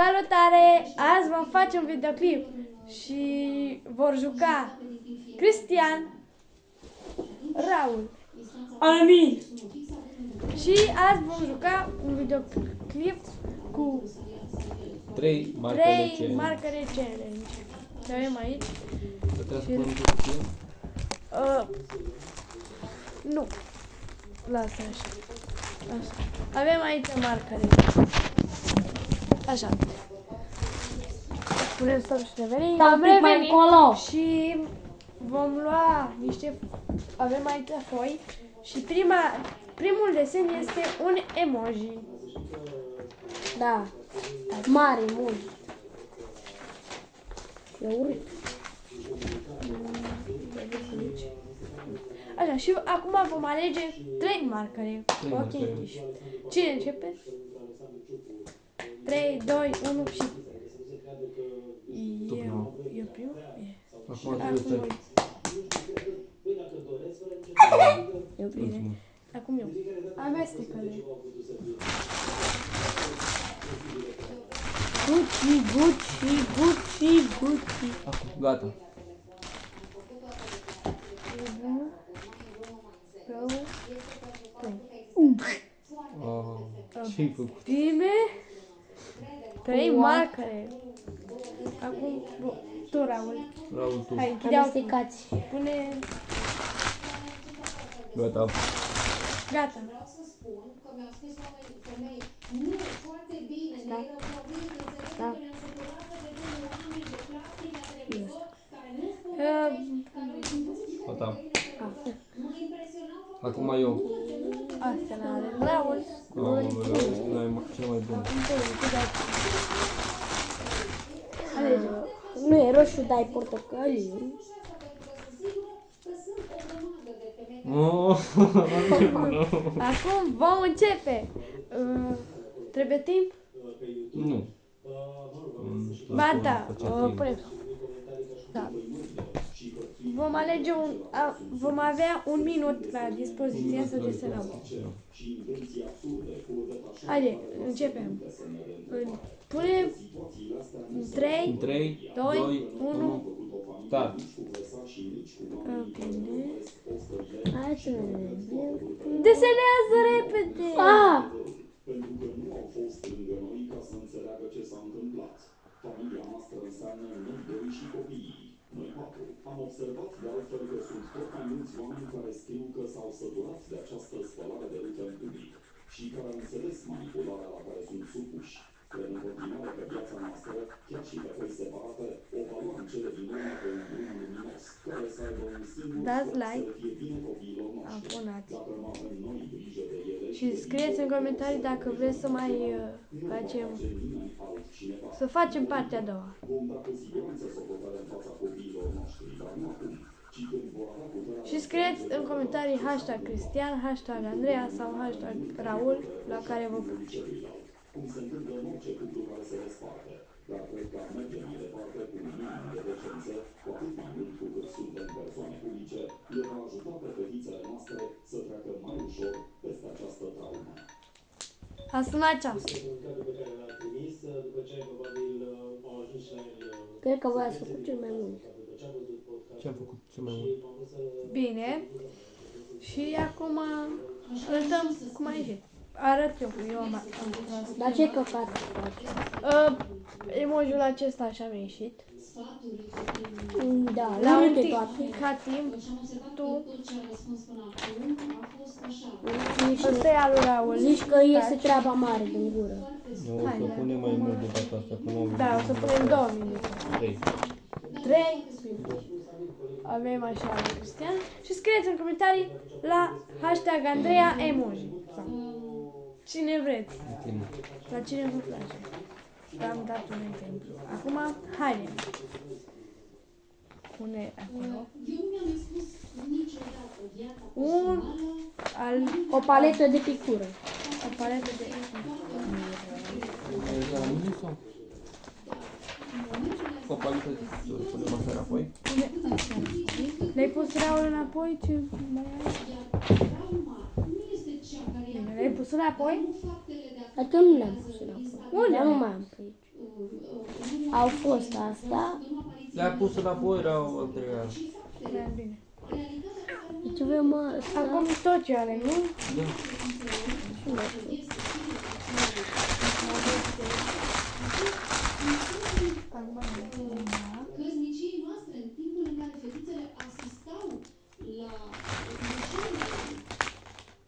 Salutare! Azi vom face un videoclip și vor juca Cristian, Raul, Amin. Și azi vom juca un videoclip cu 3 marcare challenge. Ce avem aici? Trebuie să punem poziție? Nu. Lasă așa. Avem aici marcare. Așa. Punem stop și revenim. Am revenit și vom lua niște... Avem aici foi și primul desen este un emoji. Da. Mare, mult. E urât. Așa, și acum vom alege 3 marcare. Ok, închiși. Cine începe? 3, 2, 1 și... Eu primul? Acum trebuie să... Eu Bine. Acum eu. Amestecă-le. Gucci. Acum, gata. Ce-ai făcut? Bine. 3 marcare. Acum tu, Raul. Raul, tu. Hai, închideau. amestecați. Pune... Gata. Gata. Da. Gata. Acum eu. Astea la Raul. Aoleu, cel mai bun. Alege. Nu e roșu, dar e portocaliu. Nu. Acum vom începe. Trebuie timp? Nu. Ba da, punem. Da. Vom alege vom avea 1 minut la dispoziție să desenăm. Haide, începem. Punem 3, 2, 1. Start. Bine. Hai să ne vedem. Desenează repede! Ah! Pentru că nu au fost lângă noi ca să înțeleagă ce s-a întâmplat. Familia noastră înseamnă noi doi și copiii. Noi 4. Am observat de altfel că sunt tot mai mulți oameni care scriu că s-au săturat de această spălare de rute în public și care au înțeles manipularea la care sunt supuși. Cred în continuare că viața noastră, chiar și pe căi separate, o va lua în cele din urmă pe un drum luminos, care să aibă un singur scop, să fie bine copiilor noștri. Dacă nu avem noi grijă de ele Și scrieți în comentarii dacă vreți să mai facem, să facem partea a doua. vom da cu siguranță socoteală în fața copiilor noștri, dar nu acum, ci când vor avea puterea. Și scrieți în comentarii hashtag Cristian, hashtag Andreea sau hashtag Raul, la care vă pup. Cum se întâmplă în orice cuplu care se desparte. Dar cred că ar merge mai departe cu un minim de decență, cu atât mai mult cu cât suntem persoane publice, le va ajuta pe fetițele noastre să treacă mai ușor peste această traumă. A sunat ceas. Cred că voi ați făcut cel mai mult. Ce am făcut cel mai mult? Bine. Și acum arătăm cum a ieșit. Arăt eu am tras. Dar ce căcat faci? Emojiul acesta așa mi-a ieșit. Da, La la un de toate. ca timp, tu, Nici, ăsta e al lui Raul. zici că iese treaba mare din gură. Nu, o să punem mai mult de data asta, că nu am Da, o să punem 2 minute. 3. 3. Avem așa lui Cristian. Și scrieți în comentarii la hashtag Andreea Emoji. Sau cine vreți. La cine vă place. V-am dat un exemplu. Acum, haide. Pune acolo. O paletă de pictură. O paletă de... La mine sau? O palită de pictură. Punem asta înapoi? Pune asta. Le-ai pus Raul înapoi? Ce mai ai? Bine, le-ai pus înapoi? Atunci nu le-am pus înapoi. Unde? Dar nu mai am pe aici. Au fost asta. Le-a pus înapoi, erau Andreea. Prea bine. Deci avem asta. Acum tot ce are, nu? Da. Căsniciei noastre, în timpul în care fetițele asistau la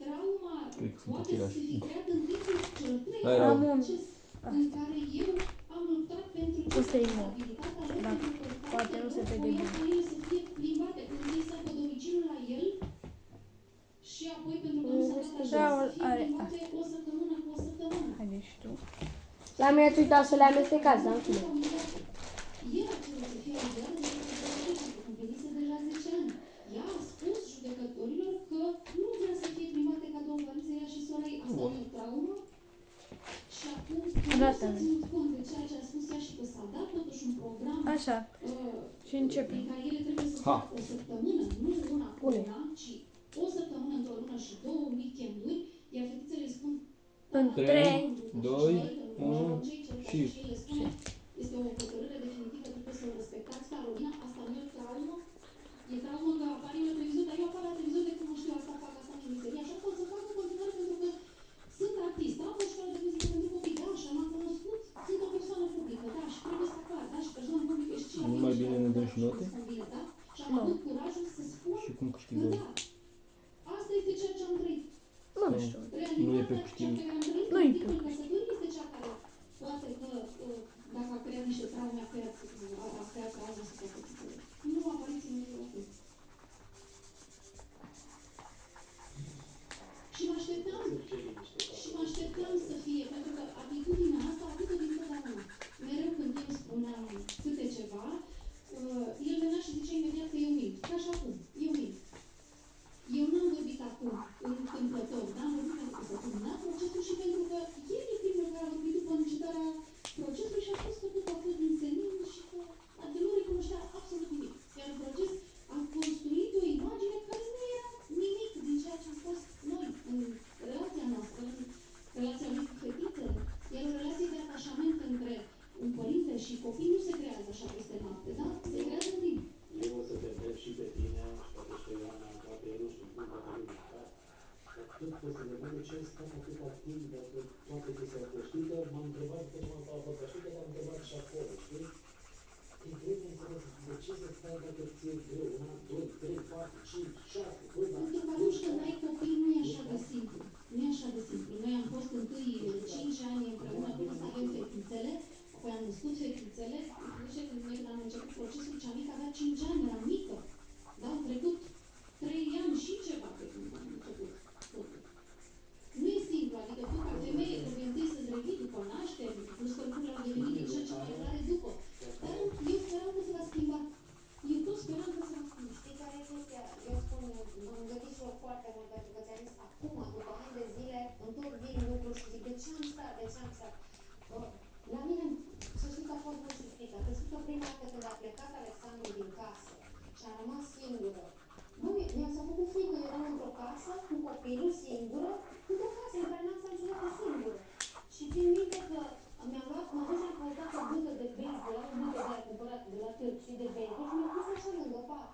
trauma Cred că sunt poate să aceleași. fi creat în timpul celor 3 Da, erau. Am un... proces în care eu am luptat pentru Ăsta e nou. stabilitatea lor, Da. pentru că Poate nu se vede voiam bine. ca ele să fie plimbate, când ei să aibă domiciliul la el și apoi pentru că nu s-a dat așa, Raul să fie are plimbate o săptămână cu o săptămână. Haide și tu. La mine ați uitat să le amestecați, dar în fine. El a cerut să fie eliberată de către judecători, pentru că împlinise deja 10 ani. Ea a spus judecătorilor că nu vrea să fie primate ca două părinți, ea și sora ei. Asta e o traumă. Și acum nu Gata. s-a ținut cont de ceea ce a spus ea și că s-a dat totuși un program Așa. Și începem. prin care ele trebuie să Ha. facă o săptămână, nu una cu Pune. una, ci o săptămână într-o lună și 2 weekenduri, iar fetițele îi spun În 3. 2, 1 și... este o hotărâre definitivă, trebuie să o respectați, Carolina, asta nu e traumă. E traumă că apare la televizor, dar eu apar la televizor de când nu știu asta, fac asta în mizerie, așa pot să fac în continuare pentru că sunt artist, am o școală de muzică pentru copii, da, și am cunoscut, sunt o persoană publică, da, și trebuie să apar, da, și persoană publică și Nu mai bine ne dăm și note? da, și am avut curajul să spun Și cum că câștigăm? da, asta este ceea ce am trăit. Nu știu. Nu e pe câștig. Nu e pe Căsătorie este cea care poate că, dacă a creat niște traume, a creat traumă să poată fetițele. Nu apariți în mediul ăsta. Și mă așteptam să fie, pentru că atitudinea asta a avut-o dintotdeauna. Mereu când eu spuneam câte ceva, el venea și zicea imediat că eu mint. Ca și acum, eu mint. Eu n-am vorbit acum întâmplător, n-am vorbit pentru că s-a terminat procesul și pentru că el e primul care a vorbit după încetarea procesului și a spus că tot a fost din senin și că nu recunoștea absolut nimic. Iar în proces am construit o imagine care nu era nimic din ceea ce am fost noi în relația noastră, în relația lui cu fetițele. Iar o relație de atașament între un părinte și copii nu se creează așa peste noapte, da? Se creează în timp. Eu o să te întreb și pe tine, și poate și pe Ioana, poate eu nu știu cum, poate nu mișcat, dar tot poți să ne de ce ai stat atâta timp, dacă toate chestia astea, știi că m-am întrebat după ce m-am întrebat, dar știi că m-am întrebat și acolo, știi? E greu de înțeles, de ce să stai dacă ți-e greu, 1, 2, 3, 4, 5, 6, băi, dar Pentru că atunci când ai copii nu e așa de simplu. Nu e așa de simplu. Noi am fost întâi 5 ani împreună până să avem fetițele, apoi am născut fetițele. Zice că noi când am început procesul, cea mică avea 5 ani, era mică. Da, au trecut 3 ani și ceva pe când am început totul. Nu e simplu, adică tu ca femeie trebuie întâi să-ți revii după naștere, plus că lucrurile au devenit din ce în ce mai clare după. Dar eu speram că se va schimba. Eu tot speram că se va schimba. Știi care e chestia? Eu spun, m-am gândit și eu foarte mult, pentru că ți-am zis, acum, după ani de zile, întorc din lucruri și zic, de ce am stat, de ce am stat? La mine, să știi că a fost mult frică. Că știi că prima dată când a plecat Alexandru din casă și a rămas singură, mi-a făcut frică, eu eram într-o casă, cu copilul singură, într-o casă în care n-am stat niciodată singură. Și țin minte că m-am dus am căutat o bâtă de baseball, am o bâtă de aia cumpărată de la târg și de baseball și mi-am pus așa lângă pat.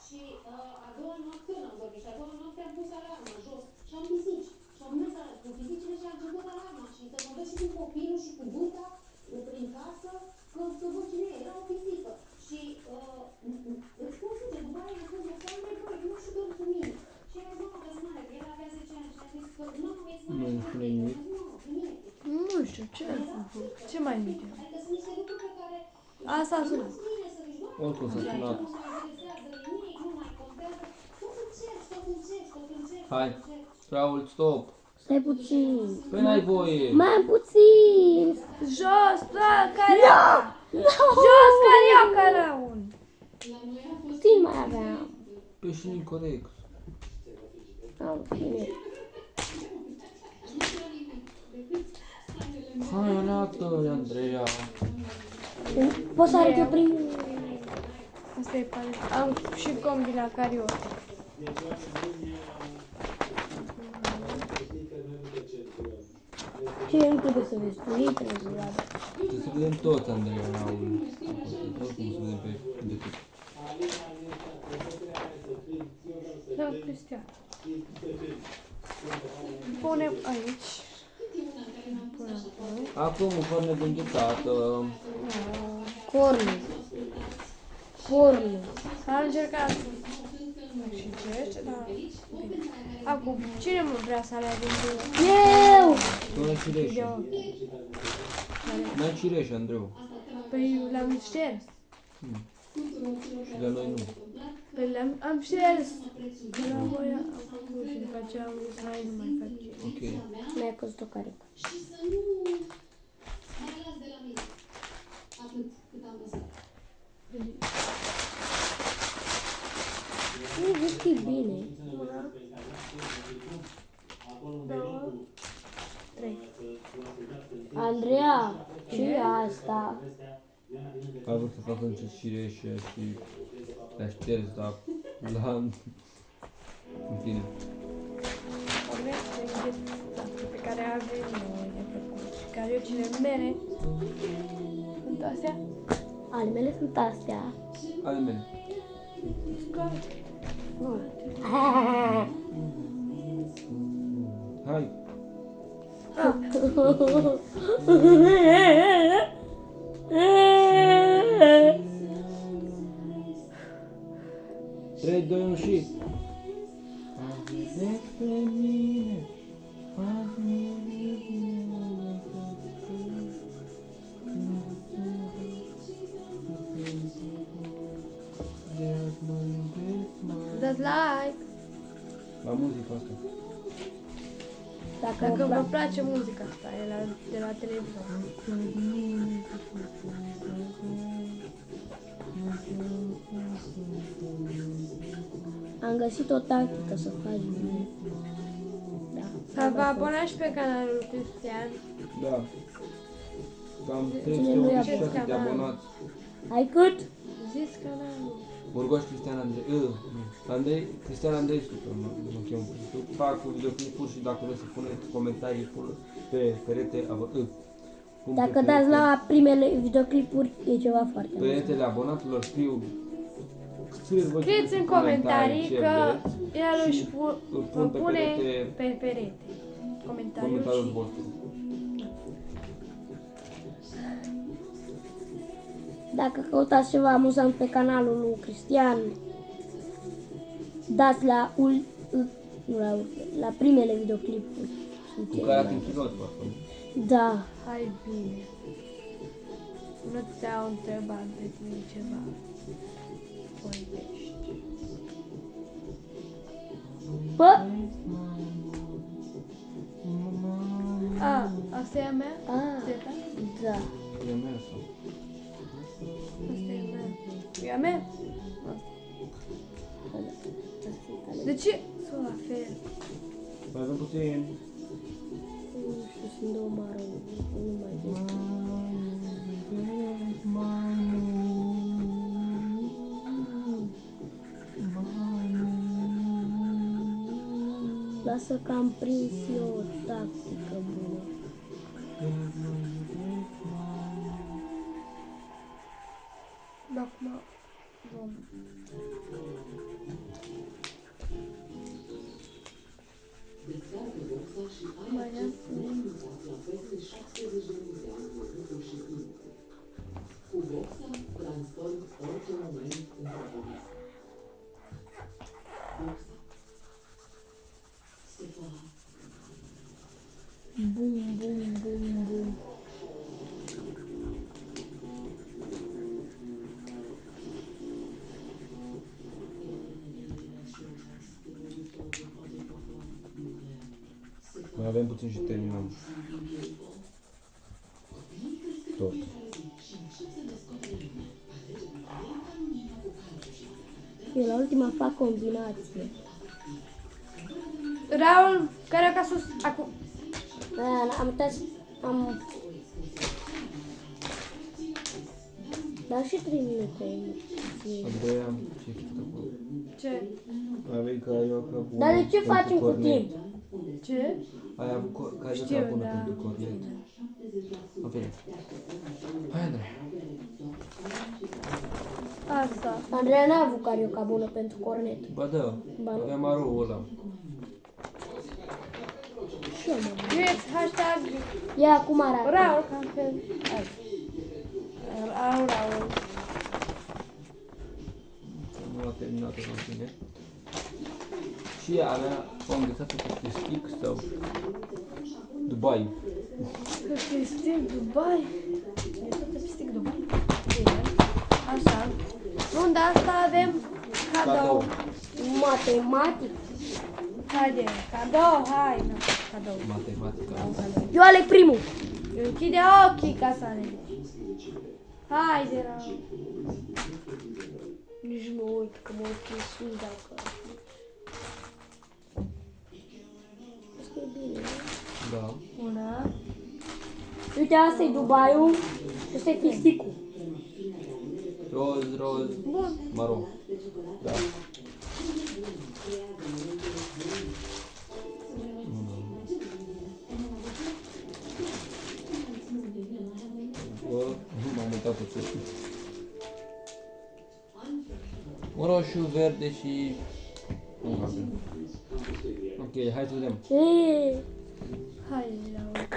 Și a doua noapte n-am dormit și a doua noapte am pus alarma jos și am pisici. Și am mers cu pisicile și am început alarma și să mă văd și cu copilul și cu bâta prin casă, că văd cine e, era o pisică. Și îți spun sincer, după aia i-am spus, Alexandre, băi, nu știu dorm cu mine. Și el a zis, mă, că că el avea 10 ani și a zis că nu, ești mai Nu spune nimic. Nu știu, ce ai făcut? Ce mai mic e? Adică sunt niște lucruri pe care Asta a sunat. Oricum s-a sunat. Hai, Raul, stop. Stai puțin. Păi n-ai voie. Mai puțin. Jos, da, carioca! Jos, carioca, Raul! Puțin mai aveam. Păi și nu-i corect. Am fine. Hai, Anată, Andreea. Poți să arăt eu primul? Asta e pare. Am și combi la carioca. Ce nu trebuie să vezi tu, ei trebuie să vadă. Trebuie să vedem toți, Andreea, Raul. Oricum să vedem pe decât. Da, Cristian. Punem aici. Punem acolo. Acum un corne pentru tată. Cornul. Cornul. S-a încercat și ce, dar... Acum, cine nu vrea să alege un Eu! Tu n-ai cireșe. video? N-ai cireșe, Andreu. Păi l-am șters. Și de noi nu. Păi am șters. La voi am făcut și după aceea am zis, hai, nu mai fac ce. Ok. Mi-a costat o care. Și să nu mai las de la mine. Atât cât am lăsat. Nu știi bine. Două, trei. Andreea, ce e asta? A vrut să facă niște cireșe și le-a șters, dar în fine. Pe care avem noi de făcut și care eu cele mele sunt astea. Ale mele sunt astea. Ale mele. Nu. Hai. Trei, doi, unu și... Despre mine, Dați like la muzica asta. Dacă dacă vă place muzica asta, e de la televizor. am găsit o tactică să faci bine. Da. Să vă abonați pe canalul Cristian. Da. Cam Cine nu i-a 386 de canal? abonați. Ai cât? Zis canalul. Burgoș Cristian Andrei. Andrei, Cristian Andrei Super, mă chem pe YouTube. Fac videoclipuri și dacă vreți să puneți comentarii pe perete, Dacă dați la primele videoclipuri, e ceva foarte bun. peretele abonatelor, scrieți voi Scrieți în comentarii ce că vreți el și își îl pun pe pune perete pe perete comentariul comentariul și vostru. Dacă căutați ceva amuzant pe canalul lui Cristian, dați la la primele videoclipuri. Sunt Cu cele care mai- ați închilot, parcă. Da. hai bine. Nu ți-au întrebat de tine ceva. Vorbești. Bă, Asta e a mea? Zeta? da. E mers. Asta e a mea. E a mea? De ce sunt la fel? Mai avem puțin. Nu știu, sunt două maro. Nu mai văd. Lasă că am prins eu o tactică bună. Dar acum vom... Mai am Cu Boxa transform orice moment într-o poveste. Boxa. Stefan. Bum, bum, bum, bum. Mai avem puțin și terminăm. Tot. Eu la ultima fac combinație. Raul, care ca sus? Acum. Am uitat, am... Dar și 3 minute. fie. Andreea, ce ai făcut acolo? Ce? Ai venit ca eu ca bună. Dar de ce pentru facem cu cornet. timp? Ce? Ai avut ca ai Știu, ca bună da. pentru cornet. În fine. Hai, Andreea. Asta. Andreea n-a avut carioca bună pentru cornet. Ba da, Ba nu. aveam aroul ăla. Și eu, mă. Scrieți hashtag Ia cum arată. Raul ca fel. Hai. Raul. Nu a terminat în fine. Și ea avea, am înghețat pe stick sau Dubai. Pe Pistic Dubai. E tot pe Pistic Dubai. Bine. Așa. Runda asta avem cadou. Matematic. Haide, cadou, hai. Na, cadou. Matematica. Eu aleg primul. Închide ochii ca să alegi. Haide, Raul. Nici nu uit că mă uit sus dacă... Asta e bine. Da. Una. Uite, asta e Dubaiul și asta e Pisticul. Roz, Bun. maro. Da. Bă, m-am uitat pe ce. Un roșu, verde și... un galben. Ok, hai să vedem. Eee, Hai, Raul.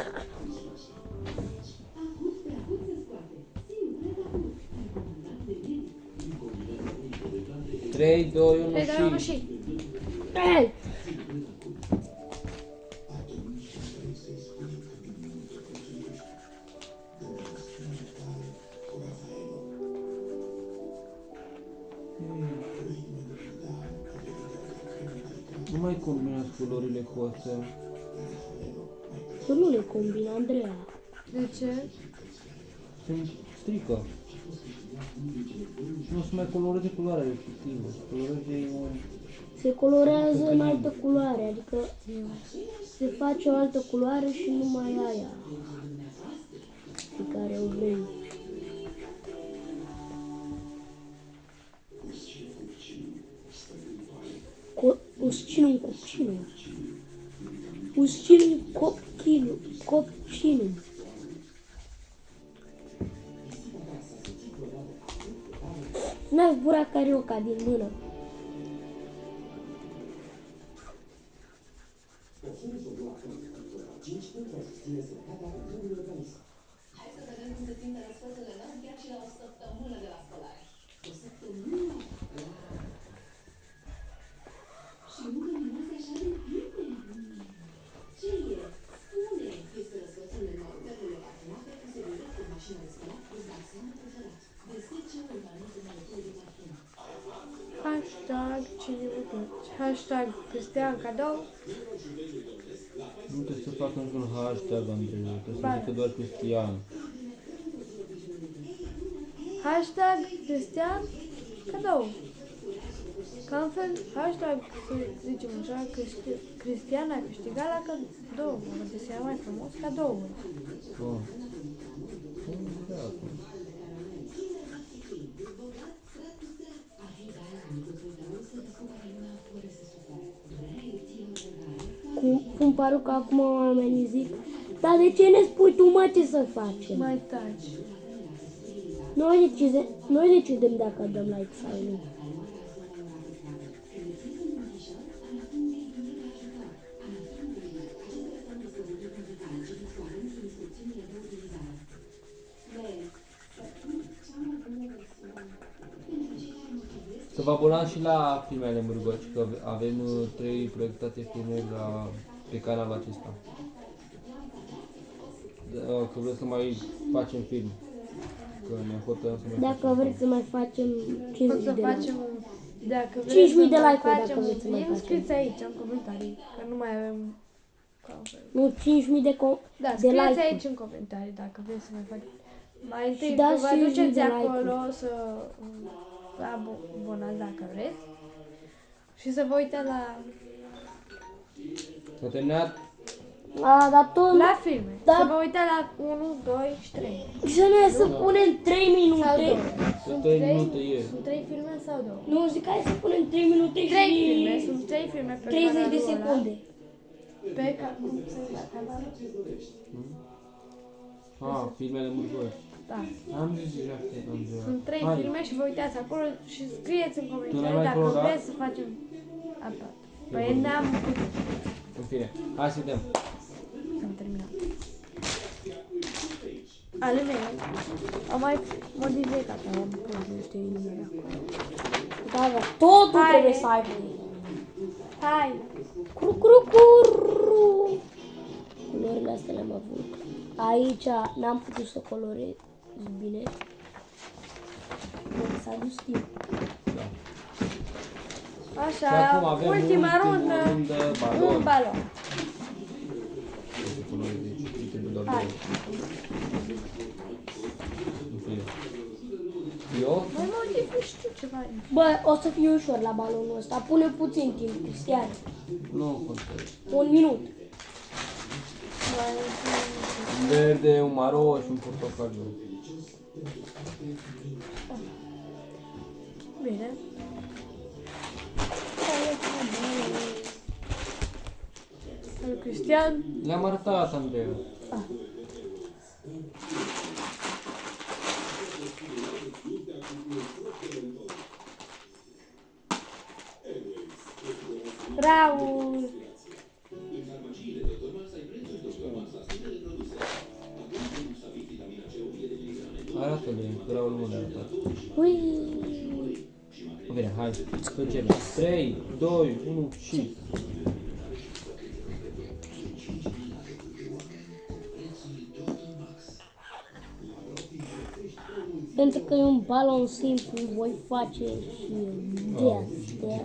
3, 2, 1 Hai, Raul, și... și. Ei, Nu mai combinați culorile cu astea. că nu le combina Andreea. De ce? Sunt strică. Și nu se mai coloreze culoarea respectivă. Se coloreze un... Se colorează în altă culoare, adică se face o altă culoare și numai aia pe care o vrei. Uscinul copcinul. Uscinul copcinul. N-a zburat carioca din mână. Hai să vedem cum se simte răsfățele mele chiar și la o săptămână de la spălare. O săptămână? Și încă miroase așa de bine. Ce e? Spune! Este răsfățul enorm de rule parfumate cu serviret cu mașină de spălat plus baxan preferat. Deschid ce urmărește de alături de parfum. Hashtag cine Hashtag Cristian cadou. Nu trebuie să facă niciun hashtag, Andrei. Trebuie să Ba. zică doar Cristian. Hashtag Cristian cadou. Ca în fel, hashtag, să zicem așa, Cristian a câștigat la cadou. Mă găsea mai frumos cadoul. Bun. Da, acum. Cum pare că acum oamenii zic, dar de ce ne spui tu, mă, ce să facem? Mai taci. Noi decidem dacă dăm like sau nu. Să vă abonați și la filmele Mârgoci, că avem 3 proiectate filme pe canalul acesta. Că vreau să mai facem film. Că ne hotărâm să mai Dacă vreți să mai facem 5.000 O să de facem like. un... Dacă 5.000 vreți să de mai like-uri facem dacă un vreți să mai film, facem. scrieți aici în comentarii, că nu mai avem... Nu, 5.000 de Da, de scrieți like-uri. aici în comentarii dacă vreți să mai facem. Mai întâi Și dați vă 5.000 duceți de acolo să vă abonați dacă vreți. Și să vă uitați la... S-a terminat? A, dar tot... La filme. Da. Să vă uitați la 1, 2 și 3. Să ne să punem 3 Sau minute. 2. Sunt 3 minute e. Sunt 3 filme sau 2? Nu, zic, hai să punem 3 minute 3 și filme. Sunt 3 filme pe 30 de canalul ăla. secunde. Pe cum se la canalul? Filmele murgoși. Da. Am zis deja că am zis. Sunt 3 Hai. filme și vă uitați acolo și scrieți în Tu n-ai comentarii mai dacă programat? vreți să facem apa. Păi n-am putut. În fine, hai să dăm. Am terminat. Ale mele au mai modificat, am pus niște inimile acolo. Da, da, totul Hai. trebuie să aibă. Hai! Cru, cru, cru. Culorile astea le-am avut. Aici n-am putut să colorez bine. Pentru că s-a dus timp. Așa, Și acum avem ultima rundă, balon. un balon. Hai. În fine. Eu? Mai modific știu ceva. Bă, o să fie ușor la balonul ăsta. Pune puțin timp, Cristian. Nu contează. 1 minut. Un verde, un maro și un portocaliu. Bine. Salut, Cristian. Le-am arătat, Andrei. Raul. Arată-le, Raul nu le-a arătat. Ui. Bine, hai, începem. 3, 2, 1 și... Pentru că e un balon simplu, voi face și de astea.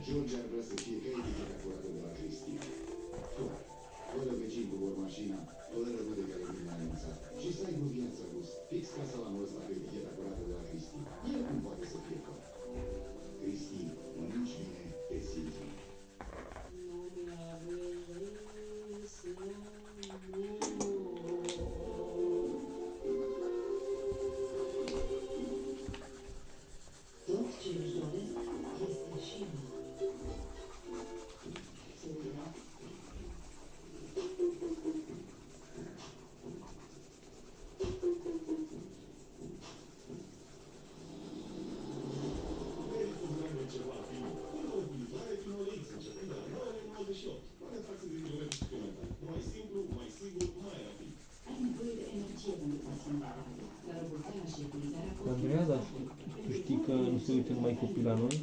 George ar vrea să fie ca eticheta curată de la Cristi. Fără vecin cu bormașina, fără rude care vin la anunțat. Și să aibă viața gust, fix ca salamul ăsta pe eticheta curată de la Cristi. El cum poate să fie fără? Cristi, mănânci bine, te simți bine. Tot ce își doresc este și bun. Ai nevoie de energie pentru pacientarea ta, dar roboțarea și utilizarea Andreea, dar tu știi că nu se uită numai copii la noi?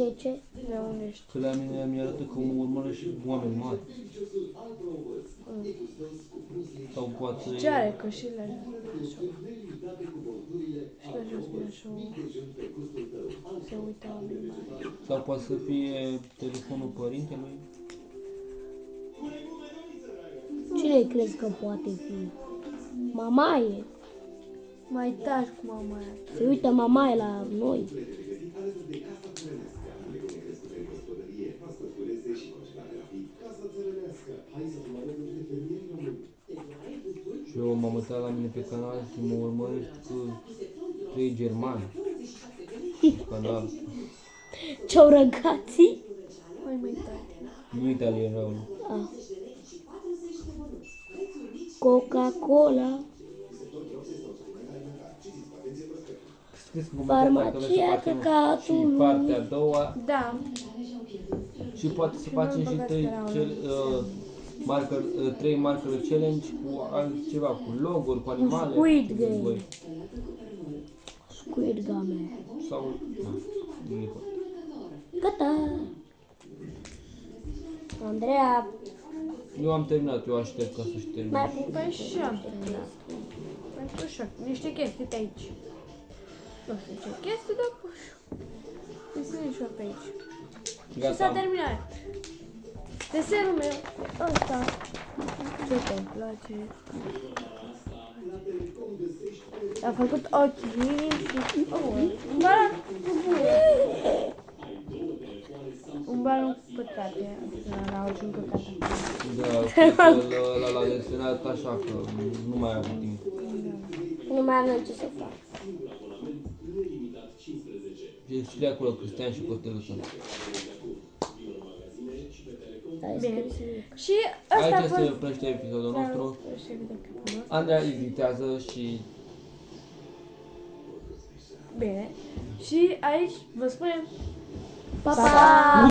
De ce? De unde ești? Că la mine mi-arată că mă urmără și oameni mari. Sau poate... Ce are? Că și la jos. Și la jos Brașov se uită oamenii mari. Sau poate să fie telefonul părintelui. Cine crezi că poate fi? Mamaie. Mai taci cu mama aia. Se uită mamaie la noi. Și eu m-am uitat la mine pe canal și mă urmăresc că 3 germani. Canal. Ce-au răgații? Mai taci. Nu italian rău. Ah. Coca-Cola. Scrieți în comentarii dacă vreți să Farmacia facem și căcatului. partea a doua. Da. Și poate să Și facem nu-l și băgați trei pe Raul. marker, 3 marker challenge cu altceva, cu loguri, cu animale. Squid cu Game. voi. Squid Game. Sau... nu e foarte. Gata. Andreea, Eu am terminat, eu aștept ca să-și termin. mai pun Păi și am terminat. Pentru șoc. Niște chestii pe aici. Nu știu ce chestii, dar puș. Sunt și eu pe aici. Și s-a Gata. terminat. Desenul meu e ăsta. Ce te-mi place? A făcut ochii și un balon cu bune. Un balon cu pătrate. La orice încăcată. Da, l-a desenat așa că nu mai am timp. Nu mai avem ce să fac. Și scrie acolo Cristian și Costel. Bine. Și ăsta a Aici se fost... oprește episodul nostru. Și videoclipul nostru. Andreea editează și Bine. Și aici vă spunem Pa, pa!